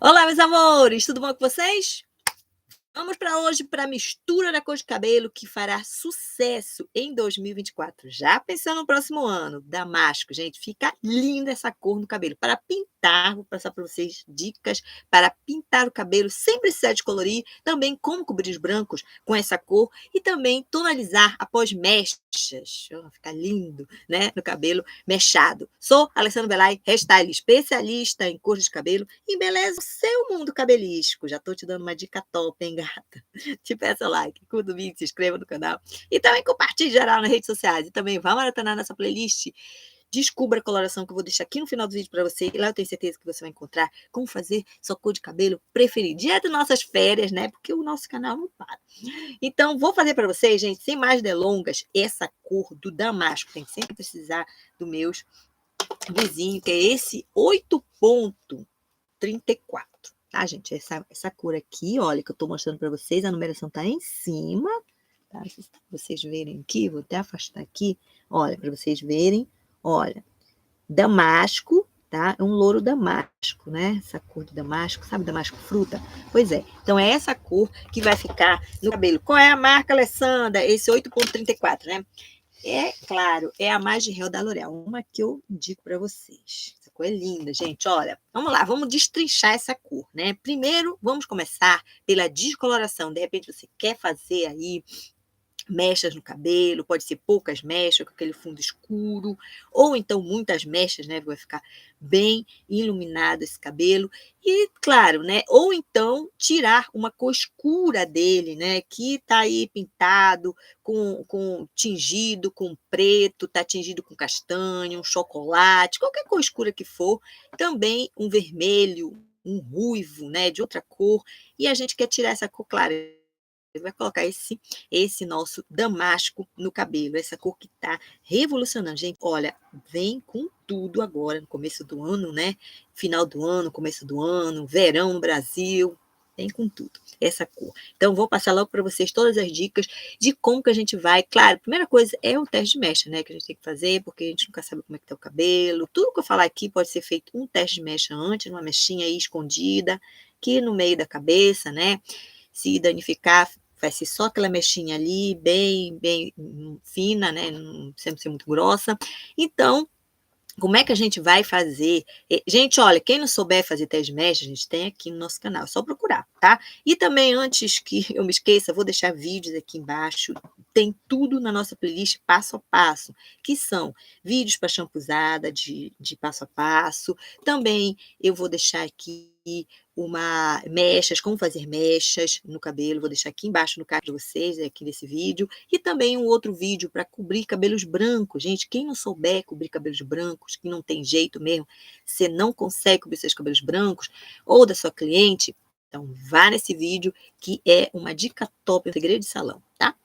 Olá, meus amores, tudo bom com vocês? Vamos para hoje para a mistura da cor de cabelo que fará sucesso em 2024. Já pensando no próximo ano, damasco, gente, fica linda essa cor no cabelo. Para pintar, vou passar para vocês dicas para pintar o cabelo sem precisar de colorir, também como cobrir os brancos com essa cor e também tonalizar após mechas. Oh, fica lindo, né, no cabelo mechado. Sou Alessandra Belay, hairstylist, especialista em cores de cabelo e embeleza o seu mundo cabelístico. Já estou te dando uma dica top, hein, gata? Te peço like, curta o vídeo, se inscreva no canal e também compartilhe geral nas redes sociais. E também vá maratonar nessa playlist. Descubra a coloração que eu vou deixar aqui no final do vídeo para você. E lá eu tenho certeza que você vai encontrar como fazer sua cor de cabelo preferida. Dia das nossas férias, né? Porque o nosso canal não para. Então, vou fazer para vocês, gente, sem mais delongas, essa cor do damasco. Tem que sempre precisar do meus vizinho, que é esse 8.34. Tá, gente? Essa cor aqui, olha, que eu tô mostrando para vocês, a numeração tá em cima, tá? Vocês verem aqui, vou até afastar aqui, olha, para vocês verem, olha, damasco, tá? É um louro damasco, né? Essa cor de damasco, sabe damasco fruta? Pois é, então é essa cor que vai ficar no cabelo. Qual é a marca, Alessandra? Esse 8.34, né? É, claro, é a mais de Réu da L'Oréal, uma que eu indico para vocês. Essa cor é linda, gente. Olha, vamos lá, vamos destrinchar essa cor, né? Primeiro, vamos começar pela descoloração. De repente, você quer fazer aí mechas no cabelo, pode ser poucas mechas, com aquele fundo escuro, ou então muitas mechas, né? Vai ficar bem iluminado esse cabelo. E, claro, né? Ou então tirar uma cor escura dele, né? Que tá aí pintado, com tingido, com preto, tá tingido com castanho, um chocolate, qualquer cor escura que for, também um vermelho, um ruivo, né? De outra cor, e a gente quer tirar essa cor clara, vai colocar esse nosso damasco no cabelo, essa cor que tá revolucionando. Gente, olha, vem com tudo agora, no começo do ano, né? Final do ano, começo do ano, verão no Brasil, vem com tudo, essa cor. Então, vou passar logo para vocês todas as dicas de como que a gente vai. Claro, a primeira coisa é o teste de mecha, né? Que a gente tem que fazer, porque a gente nunca sabe como é que tá o cabelo. Tudo que eu falar aqui pode ser feito um teste de mecha antes, uma mechinha aí escondida, aqui no meio da cabeça, né? Se danificar, vai ser só aquela mechinha ali, bem fina, né? Não sempre ser muito grossa. Então, como é que a gente vai fazer? Gente, olha, quem não souber fazer teste de mecha, a gente tem aqui no nosso canal, é só procurar, tá? E também, antes que eu me esqueça, vou deixar vídeos aqui embaixo, tem tudo na nossa playlist passo a passo, que são vídeos para champusada de passo a passo, também eu vou deixar aqui mechas, como fazer mechas no cabelo, vou deixar aqui embaixo no card de vocês, aqui nesse vídeo, e também um outro vídeo para cobrir cabelos brancos. Gente, quem não souber cobrir cabelos brancos, que não tem jeito mesmo, você não consegue cobrir seus cabelos brancos, ou da sua cliente, então vá nesse vídeo, que é uma dica top, um segredo de salão, tá?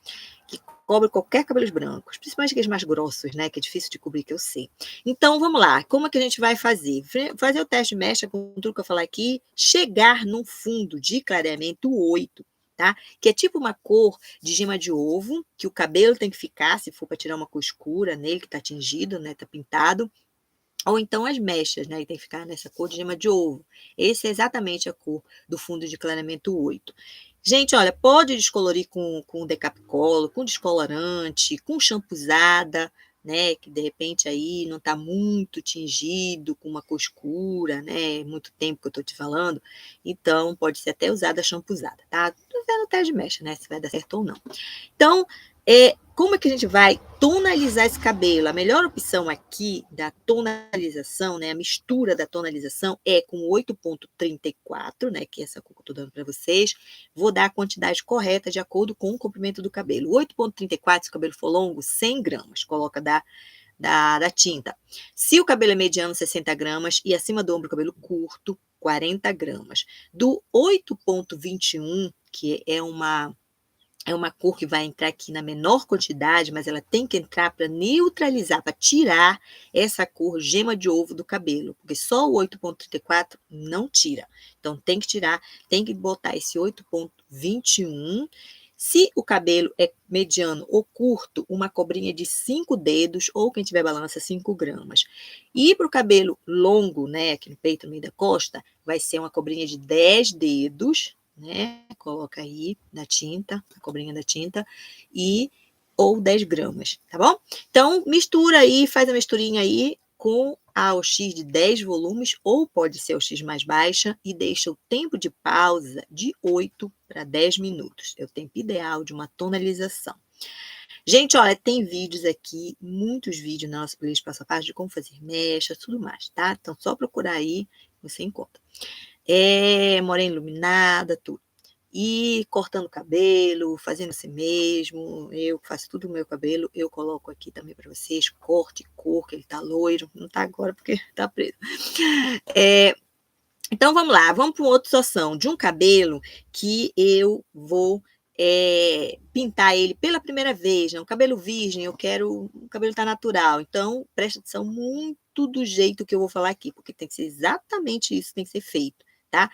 Que cobre qualquer cabelos brancos, principalmente aqueles mais grossos, né? Que é difícil de cobrir, que eu sei. Então, vamos lá. Como é que a gente vai fazer? Fazer o teste de mecha com tudo que eu falar aqui, chegar num fundo de clareamento 8, tá? Que é tipo uma cor de gema de ovo, que o cabelo tem que ficar, se for para tirar uma cor escura nele, que tá tingido, né? Tá pintado. Ou então as mechas, né? E tem que ficar nessa cor de gema de ovo. Esse é exatamente a cor do fundo de clareamento 8. Gente, olha, pode descolorir com decapicolo, com descolorante, com champusada, né? Que de repente aí não está muito tingido, com uma cor escura, né? Muito tempo que eu estou te falando. Então, pode ser até usada a champusada, tá? Tudo é no teste de mecha, né? Se vai dar certo ou não. Então, como é que a gente vai tonalizar esse cabelo? A melhor opção aqui da tonalização, né, a mistura da tonalização é com 8.34, né, que é essa cor que eu estou dando para vocês. Vou dar a quantidade correta de acordo com o comprimento do cabelo. 8.34, se o cabelo for longo, 100 gramas, coloca da tinta. Se o cabelo é mediano, 60 gramas, e acima do ombro o cabelo curto, 40 gramas. Do 8.21, que é uma cor que vai entrar aqui na menor quantidade, mas ela tem que entrar para neutralizar, para tirar essa cor gema de ovo do cabelo, porque só o 8.34 não tira. Então, tem que tirar, tem que botar esse 8.21. Se o cabelo é mediano ou curto, uma cobrinha de 5 dedos, ou quem tiver balança, 5 gramas. E para o cabelo longo, né, aqui no peito, no meio da costa, vai ser uma cobrinha de 10 dedos, né? Coloca aí na tinta, a cobrinha da tinta, ou 10 gramas, tá bom? Então, mistura aí, faz a misturinha aí com a AOX de 10 volumes, ou pode ser a AOX mais baixa, e deixa o tempo de pausa de 8 para 10 minutos. É o tempo ideal de uma tonalização. Gente, olha, tem vídeos aqui, muitos vídeos na nossa playlist passo a passo de como fazer mecha, tudo mais, tá? Então, só procurar aí, você encontra. Morena iluminada, tudo. E cortando o cabelo, fazendo assim mesmo, eu faço tudo o meu cabelo, eu coloco aqui também para vocês, corte, cor, que ele tá loiro, não tá agora porque tá preso. Então, vamos lá, vamos para uma outra situação, de um cabelo que eu vou pintar ele pela primeira vez, né? Um cabelo virgem, eu quero, o cabelo tá natural, então presta atenção muito do jeito que eu vou falar aqui, porque tem que ser exatamente isso que tem que ser feito, tá?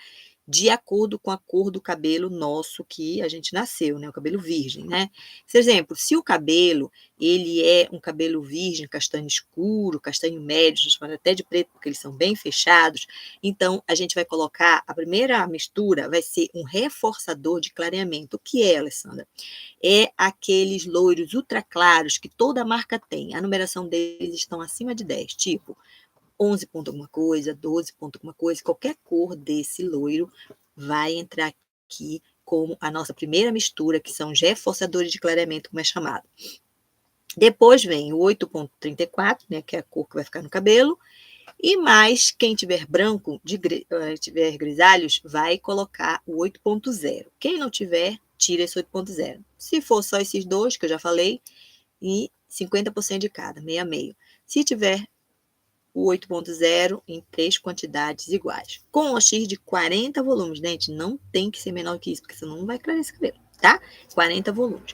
De acordo com a cor do cabelo nosso que a gente nasceu, né? O cabelo virgem, né? Por exemplo, se o cabelo, ele é um cabelo virgem, castanho escuro, castanho médio, a gente fala até de preto, porque eles são bem fechados, então a gente vai colocar, a primeira mistura vai ser um reforçador de clareamento. O que é, Alessandra? É aqueles loiros ultra claros que toda marca tem. A numeração deles estão acima de 10, tipo 11 ponto alguma coisa, 12 ponto alguma coisa, qualquer cor desse loiro vai entrar aqui como a nossa primeira mistura, que são os reforçadores de clareamento, como é chamado. Depois vem o 8,34, né, que é a cor que vai ficar no cabelo, e mais, quem tiver branco, tiver grisalhos, vai colocar o 8,0. Quem não tiver, tira esse 8,0. Se for só esses dois, que eu já falei, e 50% de cada, meio a meio. Se tiver o 8,0 em 3 quantidades iguais. Com o X de 40 volumes, gente, não tem que ser menor que isso, porque senão não vai clarear esse cabelo, tá? 40 volumes.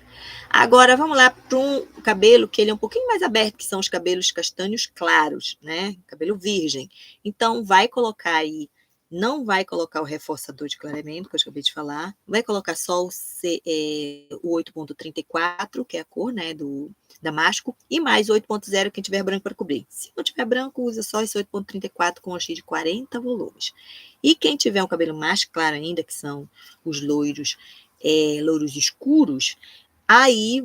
Agora, vamos lá para um cabelo que ele é um pouquinho mais aberto, que são os cabelos castanhos claros, né? Cabelo virgem. Então, vai colocar aí, não vai colocar o reforçador de clareamento, que eu acabei de falar, vai colocar só o 8,34, que é a cor, né, do damasco, e mais 8,0 quem tiver branco para cobrir. Se não tiver branco, usa só esse 8,34 com X de 40 volumes. E quem tiver um cabelo mais claro ainda, que são os loiros, louros escuros, aí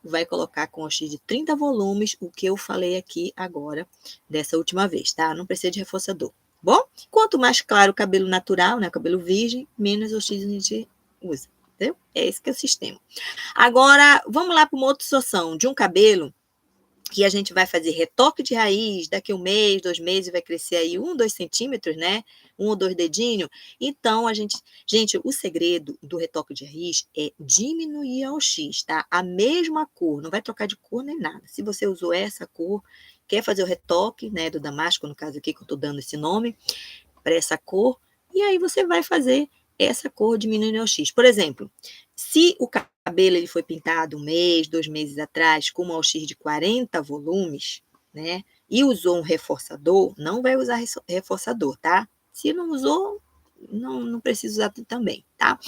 vai colocar com X de 30 volumes o que eu falei aqui agora, dessa última vez, tá? Não precisa de reforçador. Bom, quanto mais claro o cabelo natural, né, o cabelo virgem, menos o X a gente usa. Entendeu? É esse que é o sistema. Agora, vamos lá para uma outra situação de um cabelo que a gente vai fazer retoque de raiz, daqui a 1 mês, 2 meses, vai crescer aí 1, 2 centímetros, né? 1 ou 2 dedinhos. Então, gente, o segredo do retoque de raiz é diminuir ao X, tá? A mesma cor, não vai trocar de cor nem nada. Se você usou essa cor, quer fazer o retoque, né, do damasco, no caso aqui que eu tô dando esse nome, para essa cor, e aí você vai fazer essa cor diminuindo ao X. Por exemplo, se o cabelo ele foi pintado 1 mês, 2 meses atrás, com uma AOX de 40 volumes, né? E usou um reforçador, não vai usar reforçador, tá? Se não usou, não precisa usar também, tá?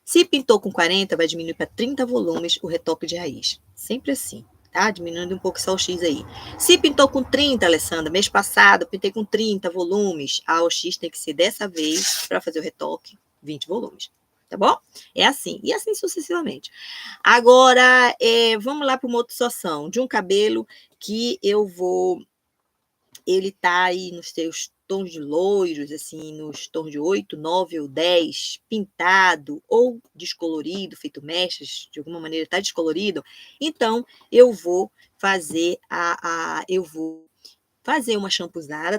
Se pintou com 40, vai diminuir para 30 volumes o retoque de raiz. Sempre assim, tá? Diminuindo um pouco só o X aí. Se pintou com 30, Alessandra, mês passado, pintei com 30 volumes, a OX tem que ser dessa vez, para fazer o retoque, 20 volumes. Tá bom? É assim. E assim sucessivamente. Agora, vamos lá para uma outra situação. De um cabelo que ele tá aí nos seus tons de loiros, assim, nos tons de 8, 9 ou 10, pintado ou descolorido, feito mechas, de alguma maneira está descolorido, então eu vou fazer uma champuzada,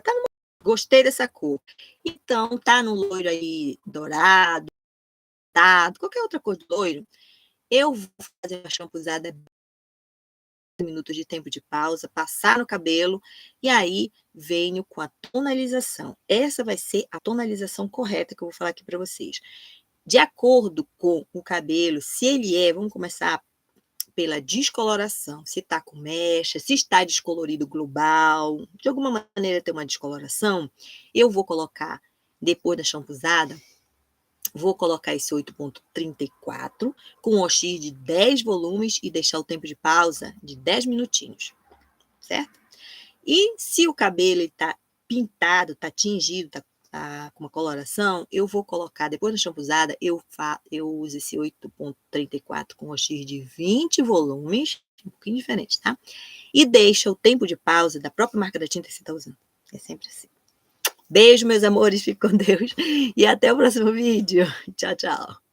gostei dessa cor. Então, tá no loiro aí dourado, qualquer outra cor de loiro, eu vou fazer uma champuzada, minutos de tempo de pausa, passar no cabelo, e aí venho com a tonalização. Essa vai ser a tonalização correta que eu vou falar aqui para vocês. De acordo com o cabelo, se ele vamos começar pela descoloração, se está com mecha, se está descolorido global, de alguma maneira tem uma descoloração, eu vou colocar, depois da champuzada, Vou colocar esse 8,34 com um OX de 10 volumes e deixar o tempo de pausa de 10 minutinhos, certo? E se o cabelo está pintado, está tingido, tá com uma coloração, eu vou colocar, depois da shampoozada, eu uso esse 8,34 com OX de 20 volumes, um pouquinho diferente, tá? E deixa o tempo de pausa da própria marca da tinta que você está usando. É sempre assim. Beijo, meus amores, fique com Deus e até o próximo vídeo. Tchau, tchau.